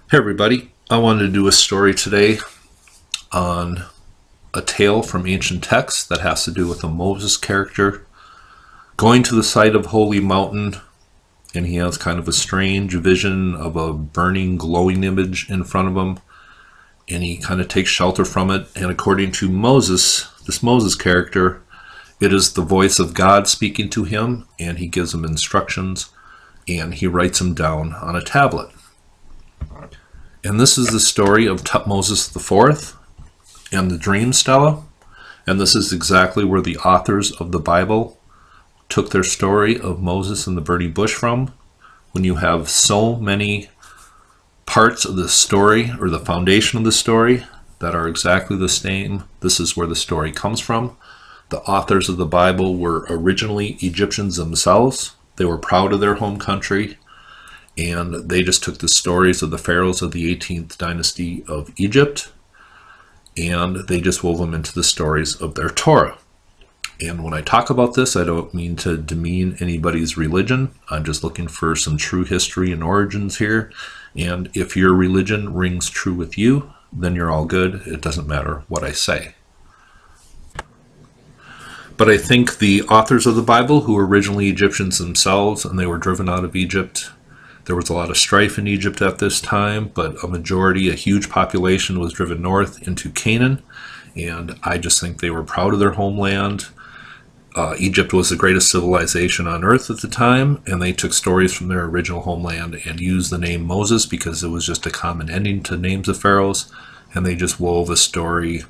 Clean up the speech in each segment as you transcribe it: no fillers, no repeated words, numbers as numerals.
Hey everybody, I wanted to do a story today on a tale from ancient texts that has to do with a Moses character going to the site of Holy Mountain, and he has kind of a strange vision of a burning, glowing image in front of him, and he kind of takes shelter from it. And according to Moses, this Moses character, it is the voice of God speaking to him, and he gives him instructions, and he writes them down on a tablet. And this is the story of Thutmose IV and the dream stela. And this is exactly where the authors of the Bible took their story of Moses and the burning bush from. When you have so many parts of the story, or the foundation of the story, that are exactly the same, this is where the story comes from. The authors of the Bible were originally Egyptians themselves. They were proud of their home country, and they just took the stories of the pharaohs of the 18th dynasty of Egypt, and they just wove them into the stories of their Torah. And when I talk about this, I don't mean to demean anybody's religion. I'm just looking for some true history and origins here. And if your religion rings true with you, then you're all good. It doesn't matter what I say. But I think the authors of the Bible, who were originally Egyptians themselves, and they were driven out of Egypt. There was a lot of strife in Egypt at this time, but a huge population was driven north into Canaan, and I just think they were proud of their homeland. Egypt was the greatest civilization on earth at the time, and they took stories from their original homeland and used the name Moses because it was just a common ending to names of pharaohs, and they just wove a story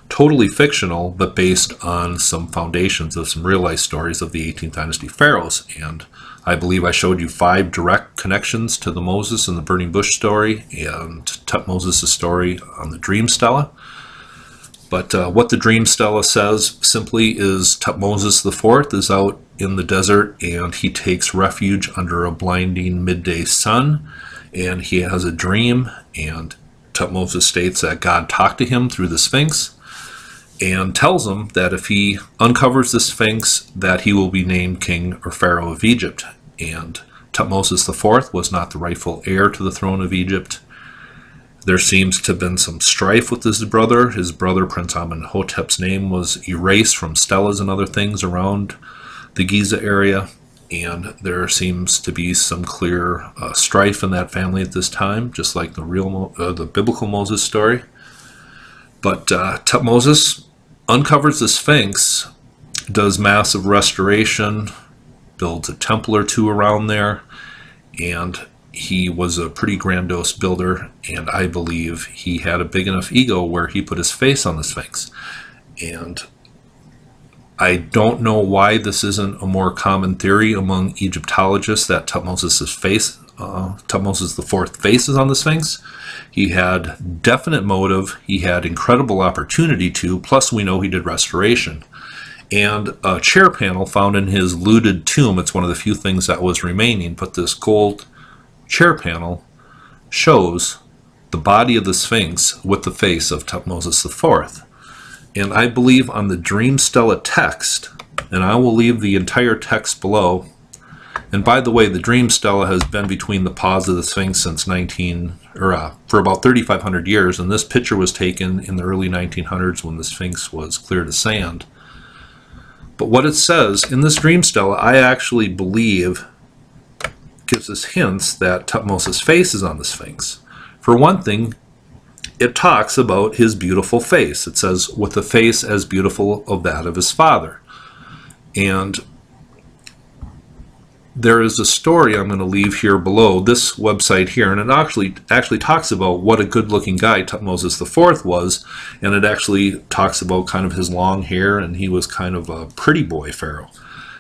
totally fictional, but based on some foundations of some real life stories of the 18th dynasty pharaohs. And I believe I showed you 5 direct connections to the Moses and the burning bush story and Thutmose' story on the dream stela. But what the dream stela says simply is Thutmose IV is out in the desert, and he takes refuge under a blinding midday sun, and he has a dream, and Thutmose states that God talked to him through the Sphinx and tells him that if he uncovers the Sphinx, that he will be named king or pharaoh of Egypt. And Thutmose IV was not the rightful heir to the throne of Egypt. There seems to have been some strife with his brother. His brother, Prince Amenhotep's name was erased from stelas and other things around the Giza area, and there seems to be some clear strife in that family at this time, just like the biblical Moses story. But Thutmose uncovers the Sphinx, does massive restoration, builds a temple or two around there, and he was a pretty grandiose builder, and I believe he had a big enough ego where he put his face on the Sphinx. And I don't know why this isn't a more common theory among Egyptologists that Thutmose IV face is on the Sphinx. He had definite motive, he had incredible opportunity to, plus we know he did restoration. And a chair panel found in his looted tomb, it's one of the few things that was remaining, but this gold chair panel shows the body of the Sphinx with the face of Thutmose IV. And I believe on the dream stela text, and I will leave the entire text below. And by the way, the dream stela has been between the paws of the Sphinx since for about 3,500 years, and this picture was taken in the early 1900s when the Sphinx was clear to sand. But what it says in this dream stela, I actually believe gives us hints that Thutmose's face is on the Sphinx. For one thing, it talks about his beautiful face. It says, with a face as beautiful as that of his father. And there is a story I'm going to leave here below this website here, and it actually talks about what a good-looking guy Thutmose IV was, and it actually talks about kind of his long hair, and he was kind of a pretty boy pharaoh.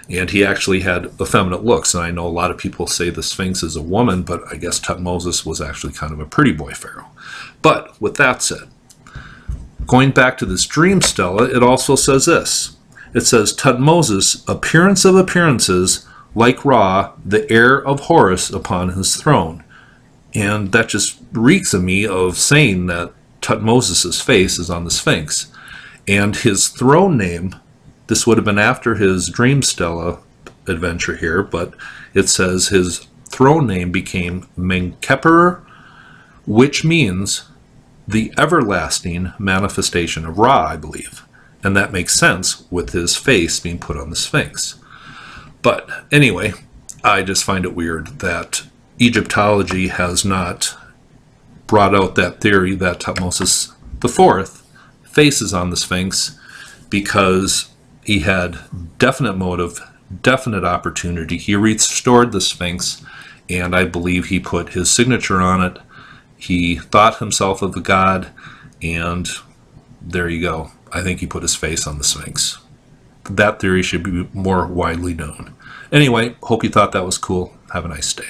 And he actually had effeminate looks, and I know a lot of people say the Sphinx is a woman, but I guess Thutmose was actually kind of a pretty boy pharaoh. But with that said, going back to this dream stela, it also says this. It says, Thutmose, appearance of appearances, like Ra, the heir of Horus upon his throne. And that just reeks of me of saying that Thutmose' face is on the Sphinx. And his throne name, this would have been after his dream stela adventure here, but it says his throne name became Menkheperure, which means the everlasting manifestation of Ra, I believe. And that makes sense with his face being put on the Sphinx. But anyway, I just find it weird that Egyptology has not brought out that theory that Thutmose IV face is on the Sphinx, because he had definite motive, definite opportunity. He restored the Sphinx, and I believe he put his signature on it. He thought himself of a god, and there you go. I think he put his face on the Sphinx. That theory should be more widely known. Anyway, hope you thought that was cool. Have a nice day.